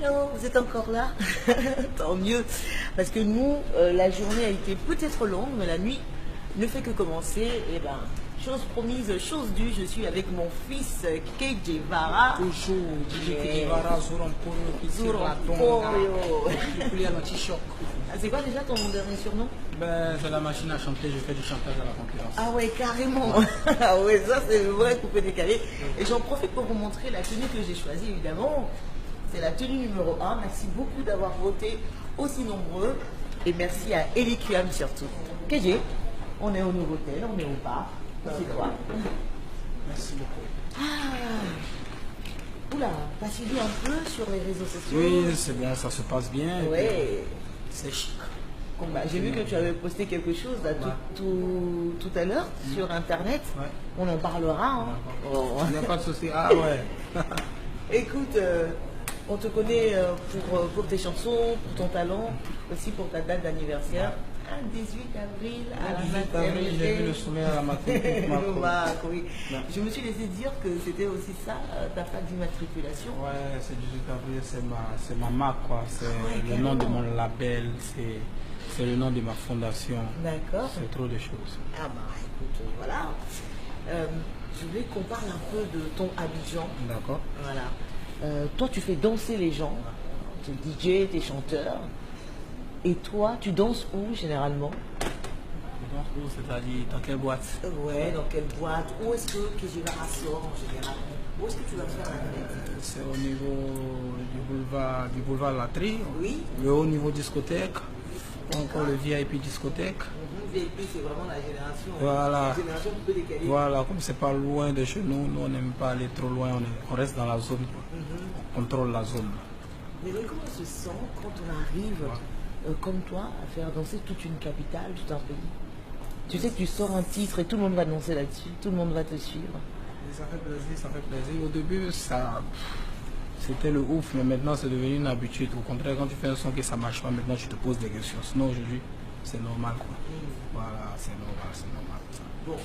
Alors, vous êtes encore là? Tant mieux. Parce que nous, la journée a été peut-être longue, mais la nuit ne fait que commencer. Et ben, chose promise, chose due, je suis avec mon fils KJ Vara. Toujours, KJ Vara, Ah, c'est quoi déjà ton dernier surnom? Ben, c'est la machine à chanter, je fais du chantage à la concurrence. Ah ouais, carrément. Ah ouais, ça c'est le vrai coupé décalé. Et j'en profite pour vous montrer la tenue que j'ai choisie, évidemment. C'est la tenue numéro 1. Merci beaucoup d'avoir voté aussi nombreux. Et merci à Eliquiam surtout. KJ, on est au Novotel, on est au bar. C'est toi. Merci beaucoup. Ah. Oula, t'as suivi un peu sur les réseaux sociaux? Oui, c'est bien, ça se passe bien. Ouais. C'est chic. Bon, bah, j'ai vu que tu avais posté quelque chose là, tout à l'heure sur Internet. Ouais. On en parlera. Hein. Il n'y a pas de souci. Ah ouais. Écoute, on te connaît pour tes chansons, pour ton talent, aussi pour ta date d'anniversaire. 18 avril à la maternité. J'ai vu le sommet à la maternité. Oui. Je me suis laissé dire que c'était aussi ça, ta plaque d'immatriculation. Ouais, c'est 18 avril, c'est ma marque, quoi. C'est le nom de mon label, c'est le nom de ma fondation. D'accord. C'est trop de choses. Ah bah écoute, voilà. Je voulais qu'on parle un peu de ton Abidjan. D'accord. Voilà. Toi, tu fais danser les gens. Tu es DJ, tu es chanteur. Et toi, tu danses où généralement? Tu danses où, c'est-à-dire dans quelle boîte? Ouais, dans quelle boîte? Où est-ce que KJ sort en général? Où est-ce que tu vas faire la fête? C'est au niveau du boulevard Latry. Oui. Le haut niveau discothèque. Encore le VIP discothèque. VIP, c'est vraiment la génération. Voilà. La génération un peu décalée. Voilà, comme c'est pas loin de chez nous, nous on n'aime pas aller trop loin, on reste dans la zone. On contrôle la zone. Mais comment on se sent quand on arrive comme toi à faire danser toute une capitale, tout un pays? Tu sais que tu sors un titre et tout le monde va danser là-dessus, tout le monde va te suivre. Et ça fait plaisir, ça fait plaisir. Au début, c'était le ouf, mais maintenant c'est devenu une habitude. Au contraire, quand tu fais un son que ça marche pas, maintenant tu te poses des questions. Sinon aujourd'hui, c'est normal quoi. Voilà, c'est normal, c'est normal. Ça. Bon,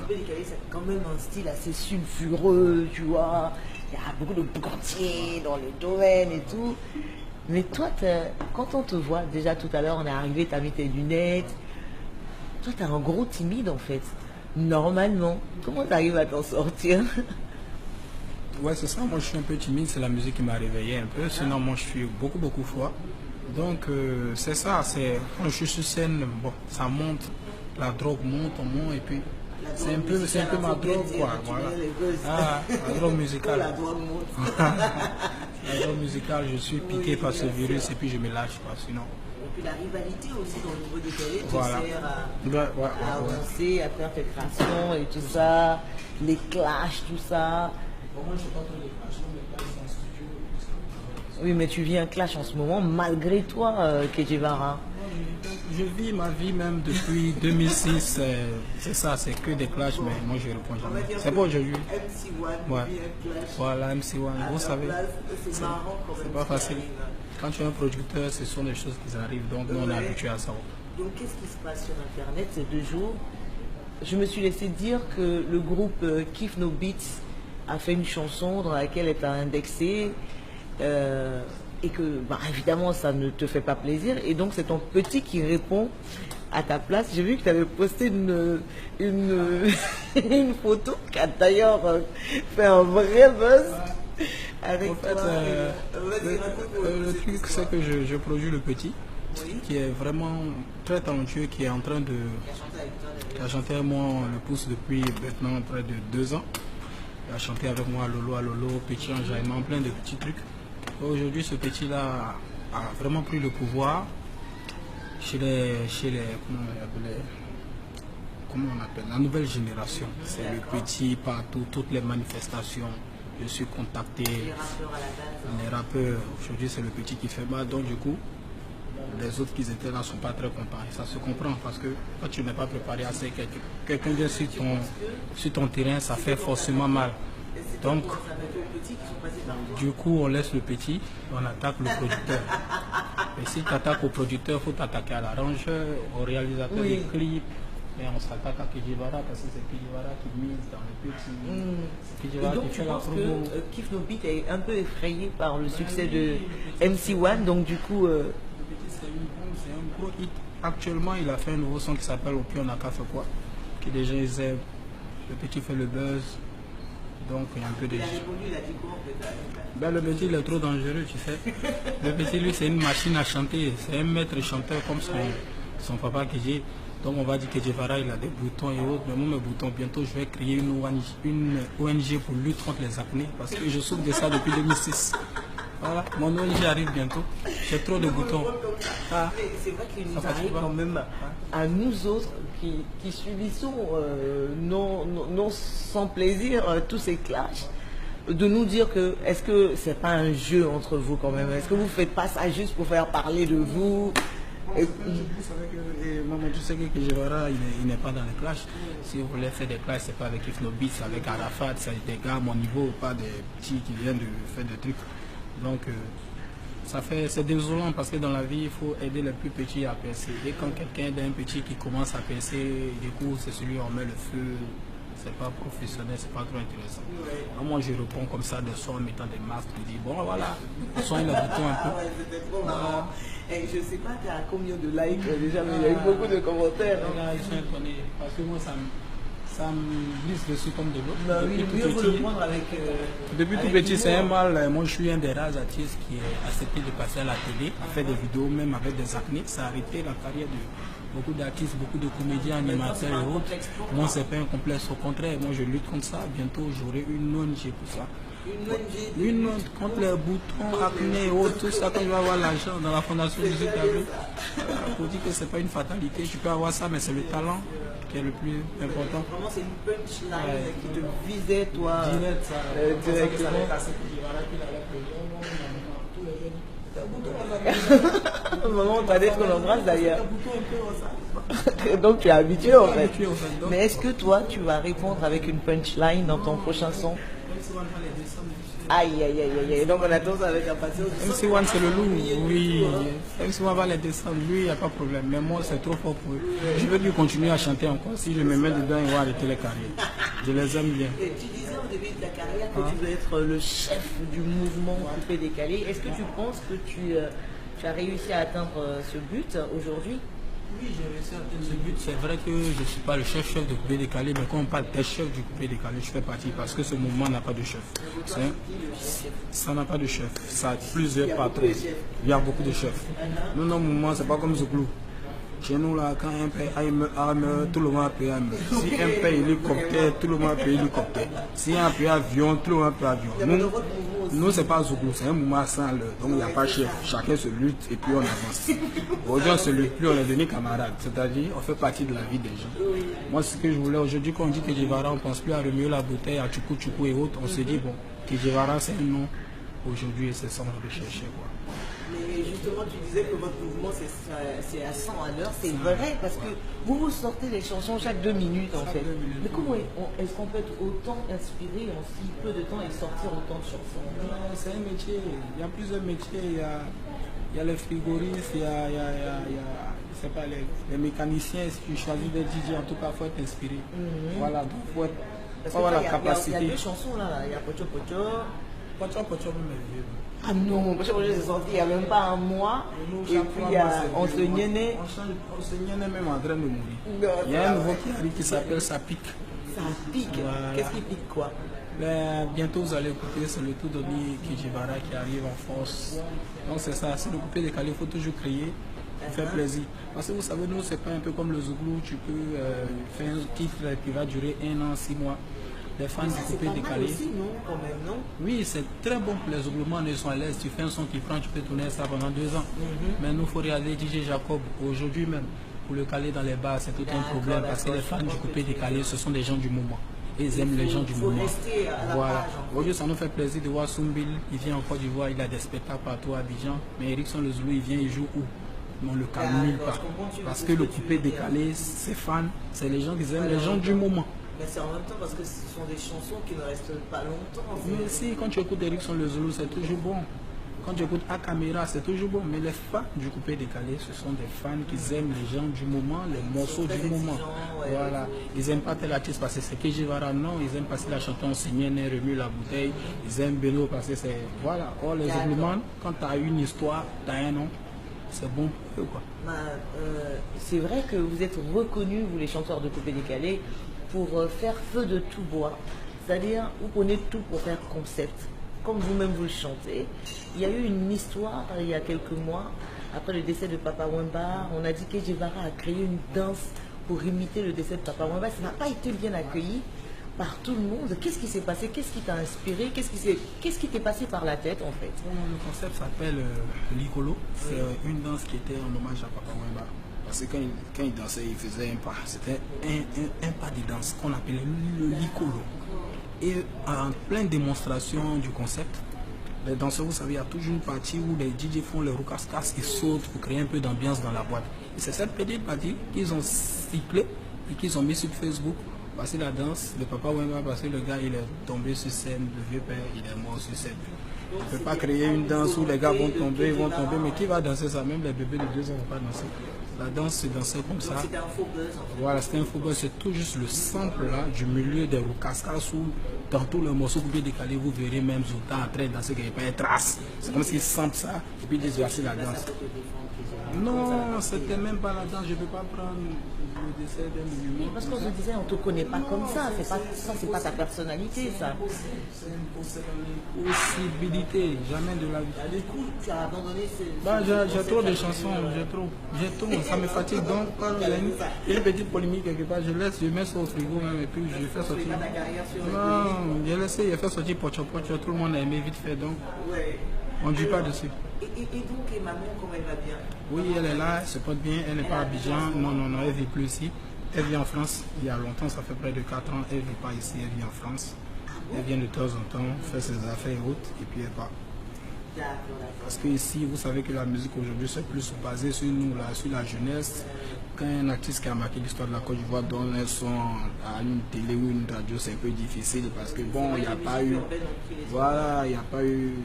le décalé, c'est quand même un style assez sulfureux, tu vois. Il y a beaucoup de boucantiers dans le domaine et tout. Mais toi, quand on te voit, déjà tout à l'heure, on est arrivé, tu as mis tes lunettes. Toi, tu es un gros timide en fait. Normalement, comment tu arrives à t'en sortir? Ouais, c'est ça. Moi, je suis un peu timide. C'est la musique qui m'a réveillé un peu. Sinon, moi, je suis beaucoup froid. Donc, c'est ça. Quand je suis sur scène, bon, ça monte. La drogue monte, on monte. Et puis, c'est un peu ma drogue, quoi. Voilà. Ah, la drogue musicale. La drogue monte. La drogue musicale, je suis piqué par ce virus et puis je me lâche, quoi. Sinon. Et puis la rivalité aussi dans le niveau décalé, tu Voilà. sert à avancer, à faire tes créations et tout ça, les clashs, tout ça. Moi, je ne sais pas trop les clashs, mais clashs en studio. Oui, mais tu vis un clash en ce moment, malgré toi, KJ Vara. Je vis ma vie même depuis 2006. C'est ça, c'est que des clashs, mais moi je ne réponds jamais. C'est pas aujourd'hui. MC1, Ouais. Voilà, MC1. Vous savez, c'est pas facile. Quand tu es un producteur, ce sont des choses qui arrivent, donc nous on est habitués à ça. Donc qu'est-ce qui se passe sur Internet ces 2 jours? Je me suis laissé dire que le groupe Kiff No Beats a fait une chanson dans laquelle elle t'a indexé. Et que, bah, évidemment, ça ne te fait pas plaisir. Et donc, c'est ton petit qui répond à ta place. J'ai vu que tu avais posté une photo qui a d'ailleurs fait un vrai buzz. Avec En fait, le truc, c'est que je produis le petit, qui est vraiment très talentueux, qui est en train de... qui a chanté avec moi, on le pousse depuis maintenant près de 2 ans. Il a chanté avec moi à Lolo, Petit Enjaillement, plein de petits trucs. Aujourd'hui, ce petit-là a vraiment pris le pouvoir chez les comment on appelle, la nouvelle génération. C'est le petit partout, toutes les manifestations. Je suis contacté, les rappeurs. Aujourd'hui, c'est le petit qui fait mal. Donc, du coup, les autres qui étaient là ne sont pas très contents. Et ça se comprend parce que quand tu n'es pas préparé à ça, quelqu'un vient sur ton terrain, ça fait forcément mal. Donc, du coup, on laisse le petit, on attaque le producteur. Et si tu attaques au producteur, il faut t'attaquer à l'arrangeur, au réalisateur des clips. Mais on s'attaque à Kejivara parce que c'est Kejivara qui mise dans le petit. C'est Et Kejivara donc qui tu fait la penses promo. que Kif No Beat est un peu effrayé par le succès de MC1, donc du coup... Le petit, c'est un gros hit. Actuellement, il a fait un nouveau son qui s'appelle Au pied on a qu'à faire quoi. Que des gens ils aiment. Le petit fait le buzz. Donc il y a un peu de. Il a répondu, il a dit quoi Ben, le petit il est trop dangereux, tu sais. Le petit lui c'est une machine à chanter. C'est un maître chanteur comme son papa que j'ai. Donc on va dire que Kejivara il a des boutons et autres. Mais moi mes boutons, bientôt je vais créer une ONG pour lutte contre les acnés. Parce que je souffre de ça depuis 2006. Voilà, mon ONG arrive bientôt. J'ai trop de boutons. Ah. Mais c'est vrai qu'il nous Ça arrive fatigue pas. quand même à nous autres qui subissons non sans plaisir tous ces clashs, de nous dire que est-ce que c'est pas un jeu entre vous quand même? Est-ce que vous faites pas ça juste pour faire parler de vous? Et- Maman, tu sais que Kejivara, il n'est pas dans les clashs. Si vous voulez faire des clashs, c'est pas avec Kif No Beat, c'est avec Arafat, c'est des gars à mon niveau, pas des petits qui viennent de faire des trucs. Donc, c'est désolant parce que dans la vie, il faut aider les plus petits à percer. Et quand quelqu'un aide un petit qui commence à percer, du coup, c'est celui où on met le feu. C'est pas professionnel, c'est pas trop intéressant. Moi, je réponds comme ça de son en mettant des masques. Je dis, bon, voilà, soigne le bouton un peu. Ah ouais, c'était trop marrant. Et je sais pas, t'as combien de likes déjà, mais il y a eu beaucoup de commentaires. Les gars, ils sont étonnés parce que moi, ça me glisse dessus comme de l'eau. Bah oui, Depuis mieux tout vaut le petit, prendre avec. depuis tout avec petit, c'est un humour. mal. Moi, je suis un des rares artistes qui est accepté de passer à la télé, à faire des vidéos, même avec des acnés. Ça a arrêté la carrière de beaucoup d'artistes, beaucoup de comédiens, animateurs et autres. Moi, c'est pas un complexe. Au contraire, moi, je lutte contre ça. Bientôt, j'aurai une ONG pour ça. Une ONG. Une autre contre les boutons, acné et autres, tout ça, quand je vais avoir l'argent dans la fondation 18 avril. Pour dire que c'est pas une fatalité, tu peux avoir ça, mais c'est le talent qui est le plus important. Vraiment, c'est une punchline qui te visait, toi. Direct, ça. Directement. Maman, on t'a dit qu'on l'embrasse d'ailleurs. Donc tu es habitué en fait. Mais est-ce que toi, tu vas répondre avec une punchline dans ton prochain son? Aïe, aïe, aïe, aïe, aïe. Donc on attend ça avec impatience. MC1 c'est le loup, oui. MC1 va les descendre, lui, il n'y a pas de problème. Mais moi, c'est trop fort pour eux. Je veux lui continuer à chanter encore. Si je me mets dedans, ils vont arrêter les carrières. Je les aime bien. Et tu disais au début de ta carrière que tu veux être le chef du mouvement coupé décalé. Est-ce que tu penses que tu as réussi à atteindre ce but aujourd'hui? Oui, j'ai réussi à atteindre ce but. C'est vrai que je ne suis pas le chef du coupé décalé, mais quand on parle des chefs du coupé décalé, je fais partie parce que ce mouvement n'a pas de chef. Ça n'a pas de chef. Ça a plusieurs patrons. Il y a beaucoup de chefs. Nous, nos mouvements, ce n'est pas comme Zouglou. Chez nous, là, quand un paye arme, tout le monde a payé arme. Si un paye hélicoptère, tout le monde a payé hélicoptère. Si un paye avion, tout le monde a payé avion. Nous c'est pas Zouglou, c'est un mouvement sans l'heure. Donc il n'y a pas chef. Chacun se lutte et puis on avance. Aujourd'hui, on se lutte plus, on est devenus camarades. C'est-à-dire, on fait partie de la vie des gens. Moi, ce que je voulais aujourd'hui, quand on dit Kejivara, on ne pense plus à remuer la bouteille, à Tchoukou Tchoukou et autres. On se dit, bon, Kejivara, c'est un nom. Aujourd'hui, et c'est ça qu'on veut chercher, quoi. Mais justement, tu disais que votre mouvement c'est à 100 à l'heure. C'est vrai parce que vous sortez les chansons chaque 2 minutes en fait. Mais comment est-ce qu'on peut être autant inspiré en si peu de temps et sortir autant de chansons? C'est un métier. Il y a plusieurs métiers. Il y a les frigoristes, il y a je sais pas, les mécaniciens. Si tu choisis des DJ, en tout cas, il faut être inspiré. Voilà, donc il faut avoir la capacité. Il y a 2 chansons là. Il y a Pocho Pocho. Pocho Pocho, même vieux. Ah non, Pocho Pocho c'est sorti il n'y a même pas un mois. Et puis il y a On se nienait. On se nienait même en train de mourir. Il y a un nouveau qui arrive qui s'appelle Ça pique. Ça pique. Voilà. Qu'est-ce qui pique quoi? Mais bientôt vous allez écouter, c'est le tout Doni Kejivara qui arrive en force. Donc c'est ça, c'est le coupé décalé, il faut toujours crier, pour faire plaisir. Parce que vous savez, nous, c'est pas un peu comme le Zouglou, tu peux faire un titre qui va durer 1 an, 6 mois. Les fans du coupé décalé. Aussi, non, quand même, non? Oui, c'est très bon pour les Zougloumans, ils sont à l'aise. Tu fais un son qui prend, tu peux tourner ça pendant 2 ans. Mais nous, il faut regarder DJ Jacob aujourd'hui même. Pour le caler dans les bars, c'est tout un problème parce que les fans du coupé décalé, ce sont des gens du moment. Ils aiment les gens du moment. Voilà. Aujourd'hui, ça nous fait plaisir de voir Soumbil. Il vient en Côte d'Ivoire, il a des spectacles partout à Abidjan. Mais Erickson le Zoulou, il vient, il joue où? On le calme nulle part. Parce que le coupé décalé, ses fans, c'est les gens qui aiment les gens du moment. Mais c'est en même temps parce que ce sont des chansons qui ne restent pas longtemps. Mais si, quand tu écoutes Erickson le Zoulou, c'est toujours bon. Quand tu écoutes à caméra, c'est toujours bon. Mais les fans du coupé décalé, ce sont des fans qui aiment les gens du moment, les morceaux du moment. Voilà. Ils n'aiment pas tel artiste parce que c'est Kejivara, non. Ils aiment passer la chanson Seigneur remue la bouteille. Ils aiment Beno parce que c'est. Voilà. Or, les Éblémans, quand tu as une histoire, tu as un nom, c'est bon pour eux, quoi. C'est vrai que vous êtes reconnus, vous les chanteurs de coupé décalé, pour faire feu de tout bois. C'est-à-dire, vous prenez tout pour faire concept. Comme vous-même vous le chantez. Il y a eu une histoire il y a quelques mois, après le décès de Papa Wemba, on a dit que Kejivara a créé une danse pour imiter le décès de Papa Wemba. Ça n'a pas été bien accueilli par tout le monde. Qu'est-ce qui s'est passé? Qu'est-ce qui t'a inspiré? Qu'est-ce qui t'est passé par la tête en fait? Le concept s'appelle l'Icolo. C'est une danse qui était en hommage à Papa Wemba. Parce que quand il dansait, il faisait un pas. C'était un pas de danse qu'on appelait le l'Icolo. Et en pleine démonstration du concept, les danseurs, vous savez, il y a toujours une partie où les DJ font les roucascas, ils sautent pour créer un peu d'ambiance dans la boîte. Et c'est cette petite partie qu'ils ont cyclé et qu'ils ont mis sur Facebook. Passer la danse, le Papa Wemba, parce que le gars il est tombé sur scène, le vieux père il est mort sur scène. On ne peut pas créer une danse où les gars vont tomber, mais qui va danser ça? Même les bébés de 2 ans ne vont pas danser. La danse se dansait comme ça. C'était un faux buzz en fait. Voilà, c'était un faux buzz, c'est tout juste le sample là du milieu des roucascas où dans tous les morceaux que vous pouvez décaler, vous verrez même Zouta en train de danser qu'il n'y a pas de trace. C'est comme s'ils samplent ça et puis ils disent voici la danse. Non, c'était même pas la danse, je ne peux pas prendre le décès d'un monument. Parce qu'on se disait, on ne te connaît pas comme ça, c'est pas ta personnalité ça. C'est une possibilité, jamais de la vie. Du coup, tu as abandonné J'ai trop de chansons, j'ai trop, ça me fatigue. Donc, quand il y a une petite polémique quelque part, je mets ça au frigo même et puis je fais sortir. Non, j'ai laissé, il a fait sortir Pocho Pocho, tout le monde a aimé vite fait, donc on ne dit pas dessus. Et donc, et maman, comment elle va bien? Oui, elle est là, elle se porte bien, elle n'est pas à Abidjan, non, elle ne vit plus ici. Elle vit en France, il y a longtemps, ça fait près de 4 ans, elle ne vit pas ici, elle vit en France. Elle vient de temps en temps, fait ses affaires et autres, et puis elle part. Parce que ici, vous savez que la musique aujourd'hui, c'est plus basé sur nous, là, sur la jeunesse. Quand un artiste qui a marqué l'histoire de la Côte d'Ivoire donne un son à une télé ou une radio, c'est un peu difficile parce que bon, il n'y a pas eu, voilà, il n'y a pas eu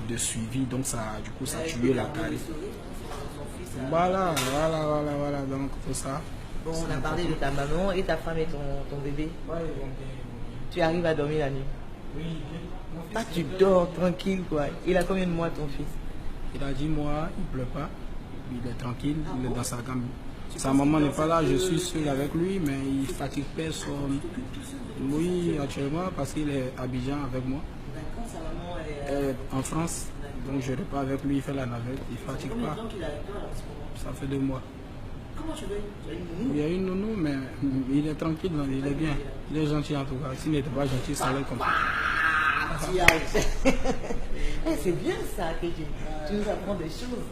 de suivi, donc ça, du coup, ça a tué la carrière. Voilà, donc tout ça. Bon, on a parlé de ta maman et ta femme et ton bébé. Tu arrives à dormir la nuit? Oui. Ah, tu dors tranquille quoi. Il a combien de mois ton fils? Il a 10 mois, il ne pleure pas, il est tranquille, il est dans sa gamme. Sa maman n'est pas là, je suis seul avec lui, mais il ne fatigue personne. Oui, actuellement, parce qu'il est à Abidjan avec moi. D'accord, sa maman est en France, donc je ne pas avec lui, il fait la navette, il ne fatigue pas. Ça fait 2 mois. Comment tu veux? Il y a une nounou, mais il est tranquille, il est bien. Il est gentil en tout cas. S'il n'était pas gentil, ça allait comme ça. C'est bien ça que tu nous apprends des choses.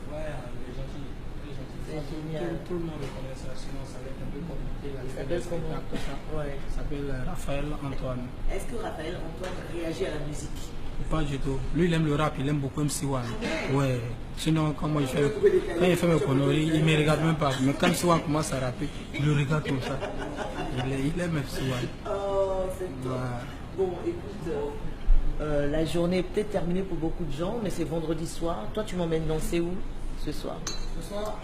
Tout le monde connaît ça, sinon ça va être un peu compliqué. Ça s'appelle Raphaël Antoine. Est-ce que Raphaël Antoine réagit à la musique? Pas du tout. Lui, il aime le rap, il aime beaucoup MC One. Ouais. Sinon, quand il fait mes conneries, il ne me regarde même pas. Mais quand MC One commence à rapper, il le regarde comme ça. Il aime MC One. Oh, c'est top. Bon, écoute, la journée est peut-être terminée pour beaucoup de gens, mais c'est vendredi soir. Toi, tu m'emmènes danser où ce soir? Ce soir,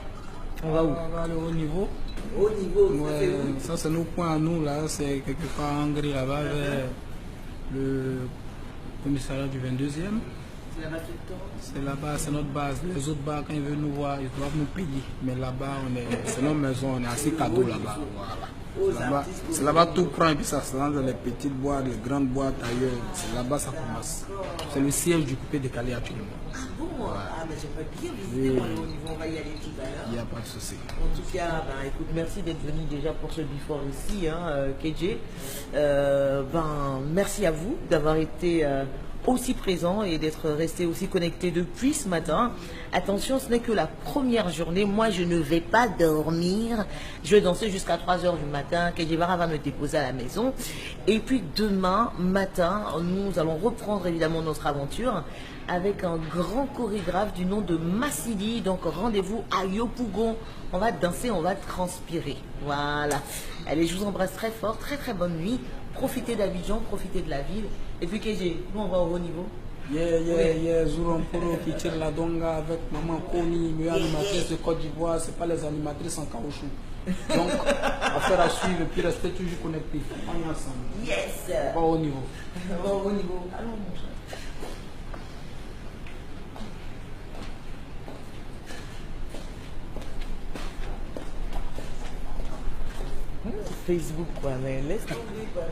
on va où? On va aller au niveau. Au niveau, ouais, ça c'est nos points à nous, là. C'est quelque part en gris là-bas, vers le commissariat du 22e. C'est là-bas tout le temps? C'est là-bas, c'est notre base. Les autres bars, quand ils veulent nous voir, ils doivent nous payer. Mais là-bas, c'est notre maison, on est assez cadeau là-bas. Voilà. C'est là-bas tout prend et puis ça se lance dans les petites boîtes, les grandes boîtes ailleurs. C'est là-bas ça commence. C'est le siège du coupé décalé actuellement. Ah bon? Ouais. Ah mais j'aimerais bien visiter moi au niveau, on va y aller tout à l'heure. Il n'y a pas de souci. En tout cas, écoute, merci d'être venu déjà pour ce before ici, KJ. Merci à vous d'avoir été aussi présent et d'être resté aussi connecté depuis ce matin. Attention, ce n'est que la première journée. Moi, je ne vais pas dormir. Je vais danser jusqu'à 3 h du matin. Kejivara va me déposer à la maison. Et puis demain matin, nous allons reprendre évidemment notre aventure avec un grand chorégraphe du nom de Massidi. Donc rendez-vous à Yopougon. On va danser, on va transpirer. Voilà. Allez, je vous embrasse très fort. Très très bonne nuit. Profitez d'Abidjan, profitez de la ville. Et puis KG, nous on va au haut niveau. Zouromporo qui tire la donga avec maman Koni, meilleure animatrice de Côte d'Ivoire, c'est pas les animatrices en caoutchouc. Donc, affaire à suivre et puis rester toujours connecté. On est ensemble. Yes. Pas au niveau. Pas au niveau. Allons, mon cher. Facebook quoi, mais laisse tomber quoi.